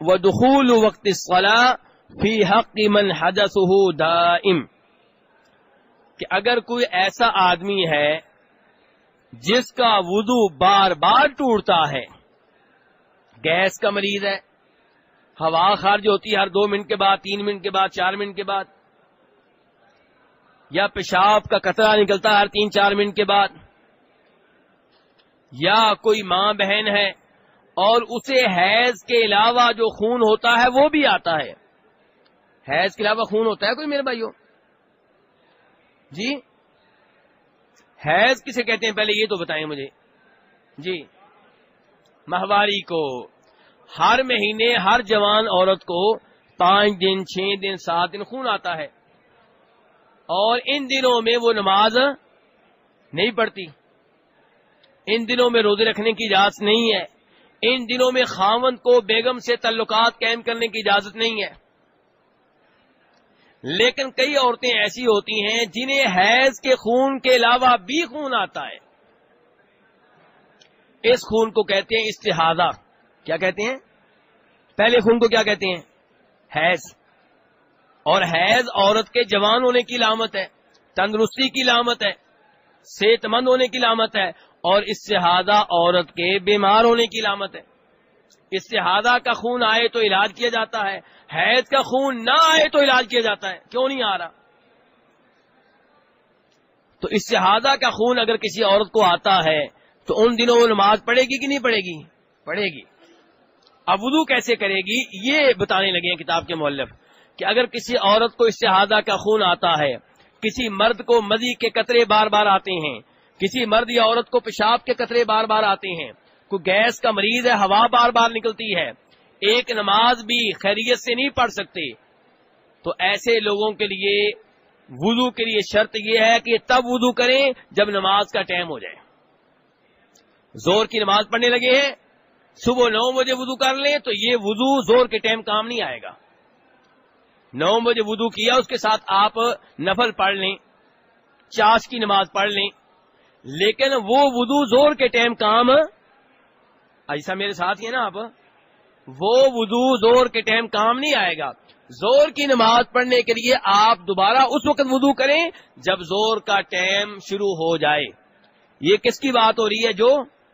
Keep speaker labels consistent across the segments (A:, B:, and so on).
A: ودخول وقت الصلاة فی حق من حدثه دائم، کہ اگر کوئی ایسا آدمی ہے جس کا وضو بار بار ٹوٹتا ہے، گیس کا مریض ہے، ہوا خارج ہوتی ہے ہر 2 منٹ کے بعد، 3 منٹ کے بعد، 4 منٹ کے بعد، یا پیشاب کا قطرہ نکلتا ہے ہر 3-4 منٹ کے بعد، یا کوئی ماں بہن ہے اور اسے حیض کے علاوہ جو خون ہوتا ہے وہ بھی آتا ہے۔ حیض کے علاوہ خون ہوتا ہے کوئی میرے بھائیوں؟ جی حیض کسے کہتے ہیں پہلے یہ تو بتائیں مجھے۔ جی ماہواری کو، ہر مہینے ہر جوان عورت کو 5 دن 6 دن 7 دن خون آتا ہے، اور ان دنوں میں وہ نماز نہیں پڑھتی، ان دنوں میں روزے رکھنے کی اجازت نہیں ہے، ان دنوں میں خاوند کو بیگم سے تعلقات قائم کرنے کی اجازت نہیں ہے۔ لیکن کئی عورتیں ایسی ہوتی ہیں جنہیں حیض کے خون کے علاوہ بھی خون آتا ہے، اس خون کو کہتے ہیں استحاضہ۔ کیا کہتے ہیں؟ پہلے خون کو کیا کہتے ہیں؟ حیض۔ اور حیض عورت کے جوان ہونے کی علامت ہے، تندرستی کی علامت ہے، صحت مند ہونے کی علامت ہے، اور استحاضہ عورت کے بیمار ہونے کی علامت ہے۔ استحاضہ کا خون آئے تو علاج کیا جاتا ہے، حیض کا خون نہ آئے تو علاج کیا جاتا ہے۔ کیوں نہیں آ رہا؟ تو استحاضہ کا خون اگر کسی عورت کو آتا ہے تو ان دنوں وہ نماز پڑھے گی کہ نہیں پڑھے گی؟ پڑھے گی۔ اب وضو کیسے کرے گی یہ بتانے لگے ہیں کتاب کے مؤلف، کہ اگر کسی عورت کو استحاضہ کا خون آتا ہے، کسی مرد کو مذی کے قطرے بار بار آتے ہیں، کسی مرد یا عورت کو پیشاب کے قطرے بار بار آتے ہیں، کوئی گیس کا مریض ہے، ہوا بار بار نکلتی ہے، ایک نماز بھی خیریت سے نہیں پڑھ سکتے، تو ایسے لوگوں کے لیے وضو کے لیے شرط یہ ہے کہ تب وضو کریں جب نماز کا ٹائم ہو جائے۔ زور کی نماز پڑھنے لگے ہیں، صبح 9 بجے وضو کر لیں تو یہ وضو زور کے ٹائم کام نہیں آئے گا۔ 9 بجے وضو کیا، اس کے ساتھ آپ نفل پڑھ لیں، چاش کی نماز پڑھ لیں، لیکن وہ وضو زور کے ٹائم کام، ایسا میرے ساتھ ہی ہے نا آپ، وہ وضو زور کے ٹائم کام نہیں آئے گا۔ زور کی نماز پڑھنے کے لیے آپ دوبارہ اس وقت وضو کریں جب زور کا ٹائم شروع ہو جائے۔ یہ کس کی بات ہو رہی ہے؟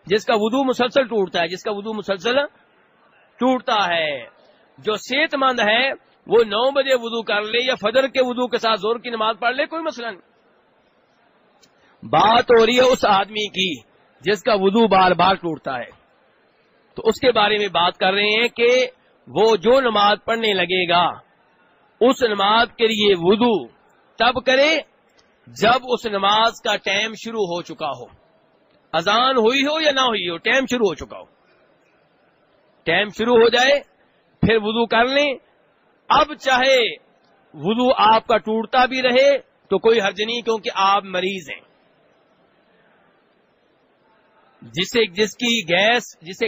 A: جس کا وضو مسلسل ٹوٹتا ہے، جس کا وضو مسلسل ٹوٹتا ہے۔ جو صحت مند ہے وہ 9 بجے وضو کر لے یا فجر کے وضو کے ساتھ زور کی نماز پڑھ لے، کوئی مسئلہ نہیں۔ بات ہو رہی ہے اس آدمی کی جس کا وضو بار بار ٹوٹتا ہے، تو اس کے بارے میں بات کر رہے ہیں کہ وہ جو نماز پڑھنے لگے گا اس نماز کے لیے وضو تب کرے جب اس نماز کا ٹائم شروع ہو چکا ہو، اذان ہوئی ہو یا نہ ہوئی ہو، ٹائم شروع ہو چکا ہو۔ ٹائم شروع ہو جائے پھر وضو کر لیں۔ اب چاہے وضو آپ کا ٹوٹتا بھی رہے تو کوئی حرج نہیں، کیونکہ آپ مریض ہیں۔ جسے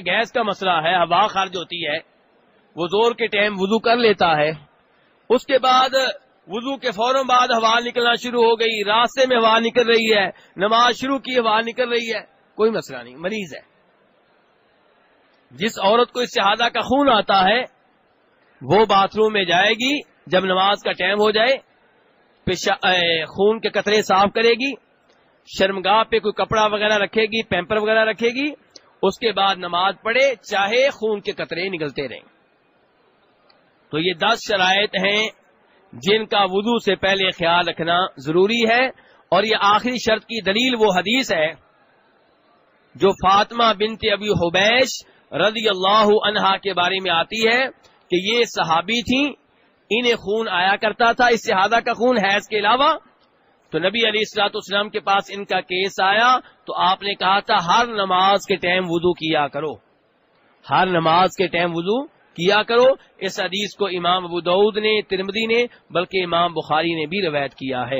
A: گیس کا مسئلہ ہے، ہوا خارج ہوتی ہے، وہ زور کے ٹائم وضو کر لیتا ہے، اس کے بعد وضو کے فوراً بعد ہوا نکلنا شروع ہو گئی، راستے میں ہوا نکل رہی ہے، نماز شروع کی ہوا نکل رہی ہے، کوئی مسئلہ نہیں، مریض ہے۔ جس عورت کو استحاضہ کا خون آتا ہے وہ باتھ روم میں جائے گی جب نماز کا ٹائم ہو جائے، خون کے قطرے صاف کرے گی، شرمگاہ پہ کوئی کپڑا وغیرہ رکھے گی، پیمپر وغیرہ رکھے گی، اس کے بعد نماز پڑھے چاہے خون کے قطرے نکلتے رہیں۔ تو یہ 10 شرائط ہیں جن کا وضو سے پہلے خیال رکھنا ضروری ہے، اور یہ آخری شرط کی دلیل وہ حدیث ہے جو فاطمہ بنت ابی حبیش رضی اللہ عنہا کے بارے میں آتی ہے کہ یہ صحابی تھیں، انہیں خون آیا کرتا تھا، استحاضہ کا خون حیض کے علاوہ، تو نبی علیہ الصلوۃ والسلام کے پاس ان کا کیس آیا تو آپ نے کہا تھا ہر نماز کے ٹائم وضو کیا کرو، ہر نماز کے ٹائم وضو کیا کرو۔ اس حدیث کو امام ابو داؤد نے، ترمذی نے، بلکہ امام بخاری نے بھی روایت کیا ہے۔